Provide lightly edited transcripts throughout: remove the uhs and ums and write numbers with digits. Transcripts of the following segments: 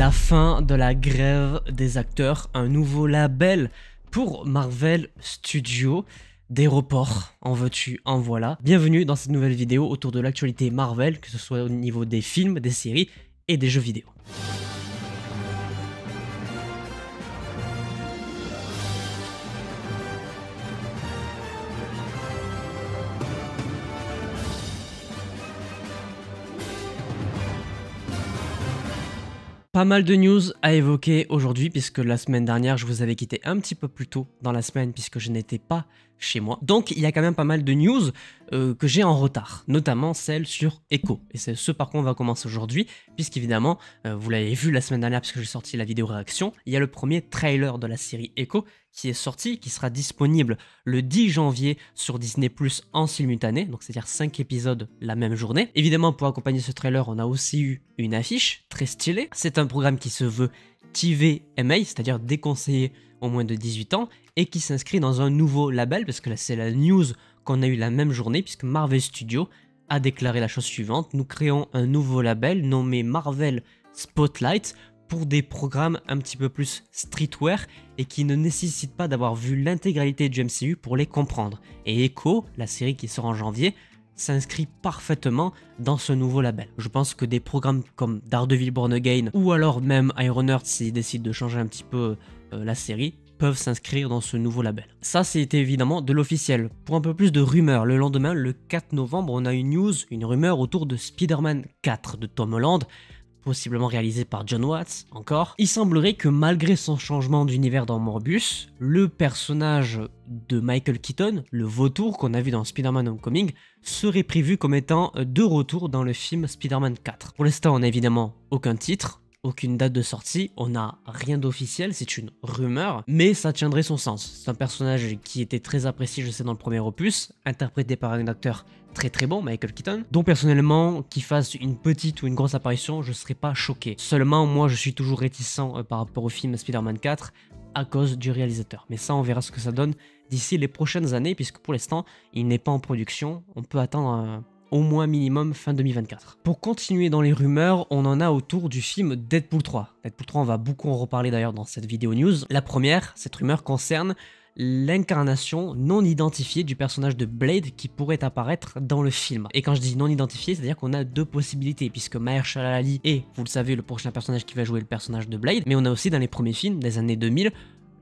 La fin de la grève des acteurs, un nouveau label pour Marvel Studios, des reports, en veux-tu, en voilà. Bienvenue dans cette nouvelle vidéo autour de l'actualité Marvel, que ce soit au niveau des films, des séries et des jeux vidéo. Pas mal de news à évoquer aujourd'hui puisque la semaine dernière je vous avais quitté un petit peu plus tôt dans la semaine puisque je n'étais pas chez moi. Donc il y a quand même pas mal de news que j'ai en retard, notamment celle sur Echo. Et c'est ce par quoi on va commencer aujourd'hui puisqu'évidemment, vous l'avez vu la semaine dernière puisque j'ai sorti la vidéo réaction, il y a le premier trailer de la série Echo qui est sorti, qui sera disponible le 10 janvier sur Disney+ en simultané, donc c'est-à-dire 5 épisodes la même journée. Évidemment, pour accompagner ce trailer, on a aussi eu une affiche très stylée. C'est un programme qui se veut TVMA, c'est-à-dire déconseillé aux moins de 18 ans, et qui s'inscrit dans un nouveau label, parce que là c'est la news qu'on a eu la même journée, puisque Marvel Studios a déclaré la chose suivante: nous créons un nouveau label nommé Marvel Spotlight, pour des programmes un petit peu plus streetwear et qui ne nécessitent pas d'avoir vu l'intégralité du MCU pour les comprendre. Et Echo, la série qui sort en janvier, s'inscrit parfaitement dans ce nouveau label. Je pense que des programmes comme Daredevil Born Again ou alors même Ironheart, s'ils décident de changer un petit peu la série, peuvent s'inscrire dans ce nouveau label. Ça, c'était évidemment de l'officiel. Pour un peu plus de rumeurs, le lendemain, le 4 novembre, on a une news, une rumeur autour de Spider-Man 4 de Tom Holland, possiblement réalisé par Jon Watts, encore. Il semblerait que malgré son changement d'univers dans Morbius, le personnage de Michael Keaton, le vautour qu'on a vu dans Spider-Man Homecoming, serait prévu comme étant de retour dans le film Spider-Man 4. Pour l'instant, on n'a évidemment aucun titre, aucune date de sortie, on n'a rien d'officiel, c'est une rumeur, mais ça tiendrait son sens. C'est un personnage qui était très apprécié, je sais, dans le premier opus, interprété par un acteur très bon, Michael Keaton, dont personnellement, qu'il fasse une petite ou une grosse apparition, je serais pas choqué. Seulement, moi, je suis toujours réticent par rapport au film Spider-Man 4 à cause du réalisateur. Mais ça, on verra ce que ça donne d'ici les prochaines années, puisque pour l'instant, il n'est pas en production. On peut attendre au moins minimum fin 2024. Pour continuer dans les rumeurs, on en a autour du film Deadpool 3. Deadpool 3, on va beaucoup en reparler d'ailleurs dans cette vidéo news. La première, cette rumeur concerne l'incarnation non identifiée du personnage de Blade qui pourrait apparaître dans le film. Et quand je dis non identifié, c'est-à-dire qu'on a deux possibilités, puisque Mahershala Ali est, vous le savez, le prochain personnage qui va jouer le personnage de Blade, mais on a aussi dans les premiers films des années 2000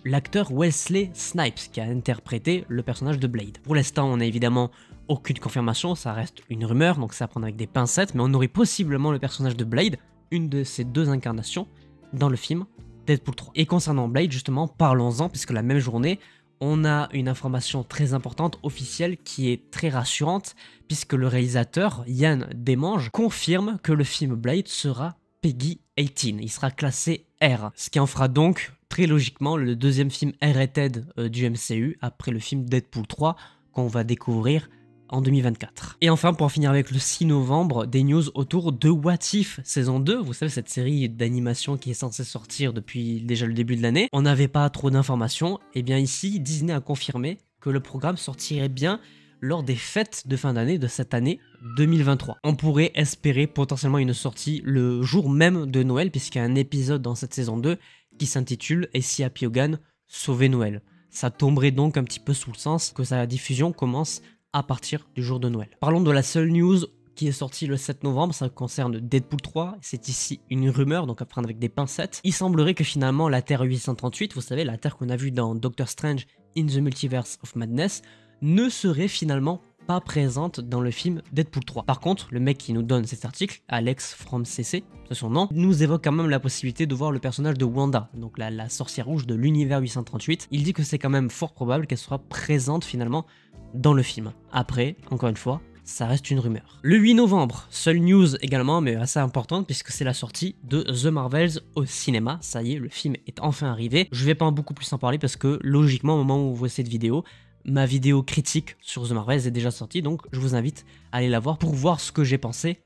l'acteur Wesley Snipes qui a interprété le personnage de Blade. Pour l'instant, on n'a évidemment aucune confirmation, ça reste une rumeur, donc ça à prendre avec des pincettes, mais on aurait possiblement le personnage de Blade, une de ces deux incarnations, dans le film Deadpool 3. Et concernant Blade, justement, parlons-en, puisque la même journée, on a une information très importante, officielle, qui est très rassurante, puisque le réalisateur, Yann Demange, confirme que le film Blade sera Peggy 18. Il sera classé R, ce qui en fera donc, très logiquement, le deuxième film R-rated du MCU, après le film Deadpool 3, qu'on va découvrir en 2024. Et enfin, pour en finir avec le 6 novembre, des news autour de What If saison 2, vous savez, cette série d'animation qui est censée sortir depuis déjà le début de l'année. On n'avait pas trop d'informations, et bien ici, Disney a confirmé que le programme sortirait bien lors des fêtes de fin d'année de cette année 2023. On pourrait espérer potentiellement une sortie le jour même de Noël, puisqu'il y a un épisode dans cette saison 2 qui s'intitule « Et si Happy Hogan sauvait Noël ». Ça tomberait donc un petit peu sous le sens que sa diffusion commence à partir du jour de Noël. Parlons de la seule news qui est sortie le 7 novembre, ça concerne Deadpool 3, c'est ici une rumeur, donc à prendre avec des pincettes. Il semblerait que finalement la Terre 838, vous savez, la Terre qu'on a vue dans Doctor Strange in the Multiverse of Madness, ne serait finalement pas présente dans le film Deadpool 3. Par contre, le mec qui nous donne cet article, Alex from CC, c'est son nom, nous évoque quand même la possibilité de voir le personnage de Wanda, donc la sorcière rouge de l'univers 838. Il dit que c'est quand même fort probable qu'elle soit présente finalement dans le film. Après, encore une fois, ça reste une rumeur. Le 8 novembre, seule news également, mais assez importante, puisque c'est la sortie de The Marvels au cinéma. Ça y est, le film est enfin arrivé. Je vais pas beaucoup plus en parler, parce que logiquement, au moment où vous voyez cette vidéo, ma vidéo critique sur The Marvels est déjà sortie, donc je vous invite à aller la voir pour voir ce que j'ai pensé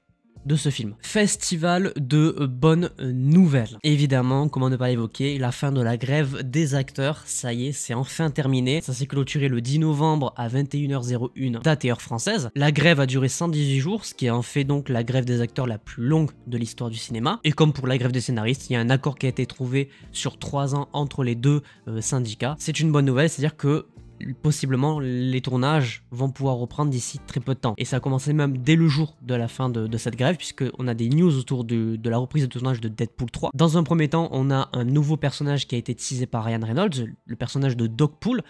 de ce film. Festival de bonnes nouvelles. Évidemment, comment ne pas évoquer la fin de la grève des acteurs. Ça y est, c'est enfin terminé. Ça s'est clôturé le 10 novembre à 21h01, date et heure française. La grève a duré 118 jours, ce qui en fait donc la grève des acteurs la plus longue de l'histoire du cinéma. Et comme pour la grève des scénaristes, il y a un accord qui a été trouvé sur 3 ans entre les deux syndicats. C'est une bonne nouvelle, c'est-à-dire que possiblement les tournages vont pouvoir reprendre d'ici très peu de temps. Et ça a commencé même dès le jour de la fin de cette grève, puisqu'on a des news autour de la reprise de tournage de Deadpool 3. Dans un premier temps, on a un nouveau personnage qui a été teasé par Ryan Reynolds, le personnage de Dogpool.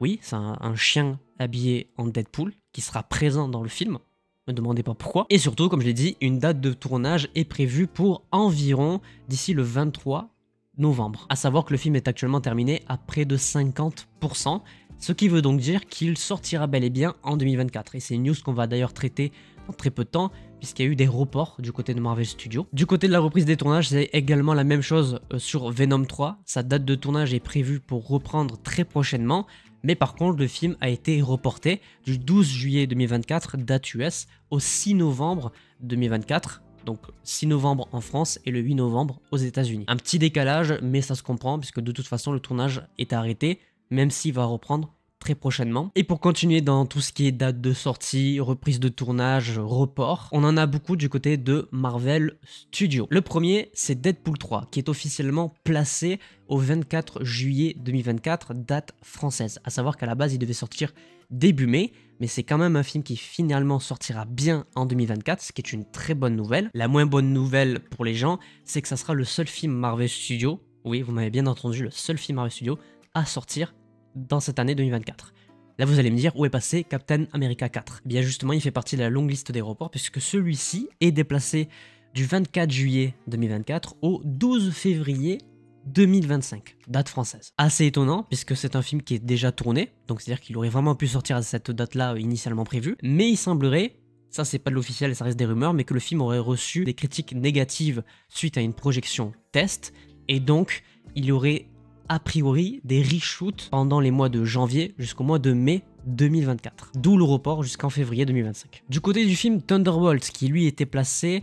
Oui, c'est un chien habillé en Deadpool qui sera présent dans le film. Ne me demandez pas pourquoi. Et surtout, comme je l'ai dit, une date de tournage est prévue pour environ d'ici le 23 novembre. À savoir que le film est actuellement terminé à près de 50%. Ce qui veut donc dire qu'il sortira bel et bien en 2024. Et c'est une news qu'on va d'ailleurs traiter dans très peu de temps, puisqu'il y a eu des reports du côté de Marvel Studios. Du côté de la reprise des tournages, c'est également la même chose sur Venom 3. Sa date de tournage est prévue pour reprendre très prochainement. Mais par contre, le film a été reporté du 12 juillet 2024, date US, au 6 novembre 2024. Donc 6 novembre en France et le 8 novembre aux États-Unis. Un petit décalage, mais ça se comprend, puisque de toute façon, le tournage est arrêté, même s'il va reprendre très prochainement. Et pour continuer dans tout ce qui est date de sortie, reprise de tournage, report, on en a beaucoup du côté de Marvel Studios. Le premier, c'est Deadpool 3, qui est officiellement placé au 24 juillet 2024, date française. À savoir qu'à la base, il devait sortir début mai, mais c'est quand même un film qui finalement sortira bien en 2024, ce qui est une très bonne nouvelle. La moins bonne nouvelle pour les gens, c'est que ça sera le seul film Marvel Studios, oui, vous m'avez bien entendu, le seul film Marvel Studios à sortir dans cette année 2024. Là vous allez me dire où est passé Captain America 4. Bien justement il fait partie de la longue liste des reports puisque celui-ci est déplacé du 24 juillet 2024 au 12 février 2025, date française. Assez étonnant puisque c'est un film qui est déjà tourné, donc c'est à dire qu'il aurait vraiment pu sortir à cette date là initialement prévue, mais il semblerait, ça c'est pas de l'officiel et ça reste des rumeurs, mais que le film aurait reçu des critiques négatives suite à une projection test, et donc il aurait a priori des reshoots pendant les mois de janvier jusqu'au mois de mai 2024, d'où le report jusqu'en février 2025. Du côté du film Thunderbolt, qui lui était placé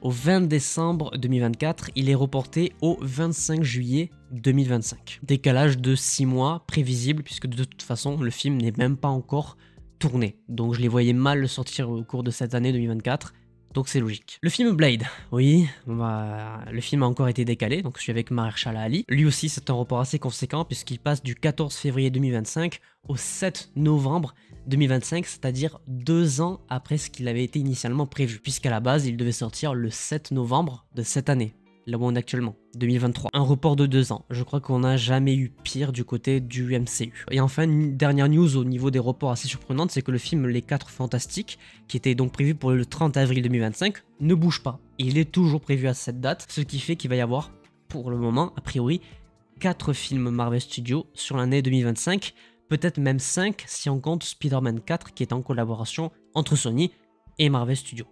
au 20 décembre 2024, il est reporté au 25 juillet 2025. Décalage de 6 mois, prévisible, puisque de toute façon le film n'est même pas encore tourné, donc je les voyais mal le sortir au cours de cette année 2024. Donc c'est logique. Le film Blade, oui, le film a encore été décalé, donc celui avec Mahershala Ali. Lui aussi c'est un report assez conséquent puisqu'il passe du 14 février 2025 au 7 novembre 2025, c'est-à-dire 2 ans après ce qu'il avait été initialement prévu, puisqu'à la base il devait sortir le 7 novembre de cette année, là où on est actuellement, 2023. Un report de 2 ans, je crois qu'on n'a jamais eu pire du côté du MCU. Et enfin, une dernière news au niveau des reports assez surprenante, c'est que le film Les 4 Fantastiques, qui était donc prévu pour le 30 avril 2025, ne bouge pas. Il est toujours prévu à cette date, ce qui fait qu'il va y avoir, pour le moment, a priori, 4 films Marvel Studios sur l'année 2025, peut-être même 5 si on compte Spider-Man 4 qui est en collaboration entre Sony et Marvel Studios.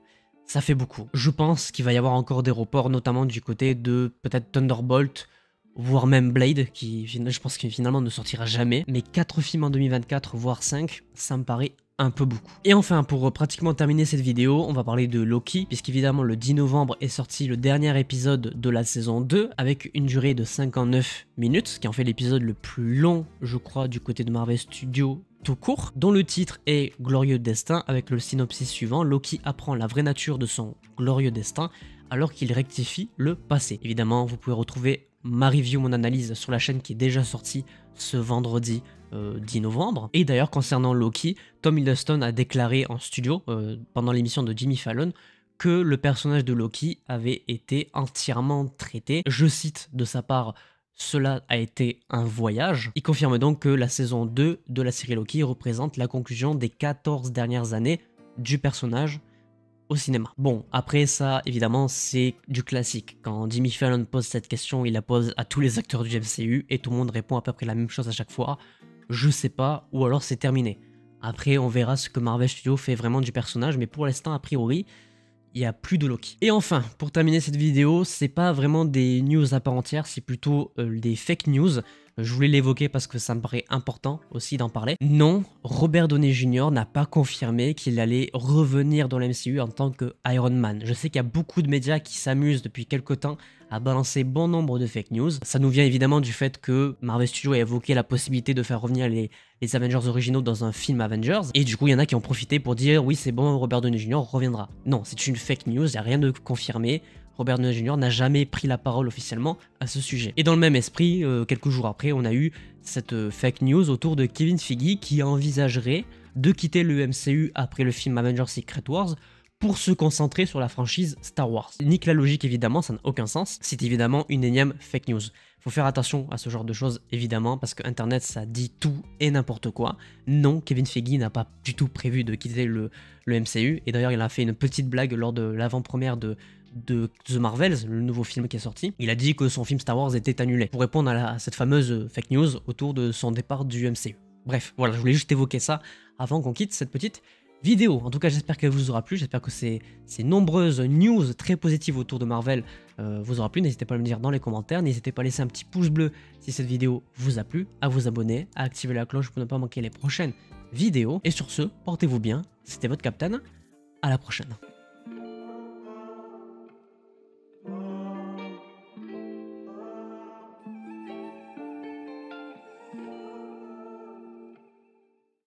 Ça fait beaucoup. Je pense qu'il va y avoir encore des reports, notamment du côté de peut-être Thunderbolt, voire même Blade, qui je pense que finalement ne sortira jamais. Mais 4 films en 2024, voire 5, ça me paraît un peu beaucoup. Et enfin, pour pratiquement terminer cette vidéo, on va parler de Loki, puisqu'évidemment le 10 novembre est sorti le dernier épisode de la saison 2, avec une durée de 59 minutes, ce qui en fait l'épisode le plus long, je crois, du côté de Marvel Studios tout court, dont le titre est Glorieux Destin, avec le synopsis suivant. Loki apprend la vraie nature de son glorieux destin alors qu'il rectifie le passé. Évidemment, vous pouvez retrouver ma review, mon analyse sur la chaîne qui est déjà sortie ce vendredi 10 novembre. Et d'ailleurs, concernant Loki, Tom Hiddleston a déclaré en studio, pendant l'émission de Jimmy Fallon, que le personnage de Loki avait été entièrement traité. Je cite de sa part: cela a été un voyage. Il confirme donc que la saison 2 de la série Loki représente la conclusion des 14 dernières années du personnage au cinéma. Bon, après ça, évidemment, c'est du classique. Quand Jimmy Fallon pose cette question, il la pose à tous les acteurs du MCU et tout le monde répond à peu près la même chose à chaque fois. Je sais pas, ou alors c'est terminé. Après, on verra ce que Marvel Studios fait vraiment du personnage, mais pour l'instant, a priori, il n'y a plus de Loki. Et enfin, pour terminer cette vidéo, c'est pas vraiment des news à part entière, c'est plutôt des fake news, Je voulais l'évoquer parce que ça me paraît important aussi d'en parler. Non, Robert Downey Jr. n'a pas confirmé qu'il allait revenir dans la MCU en tant que Iron Man. Je sais qu'il y a beaucoup de médias qui s'amusent depuis quelques temps à balancer bon nombre de fake news. Ça nous vient évidemment du fait que Marvel Studios a évoqué la possibilité de faire revenir les Avengers originaux dans un film Avengers, et du coup il y en a qui ont profité pour dire oui c'est bon, Robert Downey Jr. reviendra. Non, c'est une fake news, il n'y a rien de confirmé. Robert Downey Jr. n'a jamais pris la parole officiellement à ce sujet. Et dans le même esprit, quelques jours après, on a eu cette fake news autour de Kevin Feige qui envisagerait de quitter le MCU après le film Avengers Secret Wars pour se concentrer sur la franchise Star Wars. Nique la logique évidemment, ça n'a aucun sens, c'est évidemment une énième fake news. Faut faire attention à ce genre de choses évidemment parce que internet ça dit tout et n'importe quoi. Non, Kevin Feige n'a pas du tout prévu de quitter le MCU, et d'ailleurs il a fait une petite blague lors de l'avant-première de The Marvels, le nouveau film qui est sorti. Il a dit que son film Star Wars était annulé pour répondre à cette fameuse fake news autour de son départ du MCU. Bref, voilà, je voulais juste évoquer ça avant qu'on quitte cette petite vidéo. En tout cas, j'espère qu'elle vous aura plu, j'espère que ces nombreuses news très positives autour de Marvel vous aura plu. N'hésitez pas à me dire dans les commentaires, n'hésitez pas à laisser un petit pouce bleu si cette vidéo vous a plu, à vous abonner, à activer la cloche pour ne pas manquer les prochaines vidéos. Et sur ce, portez-vous bien, c'était votre Captain, à la prochaine.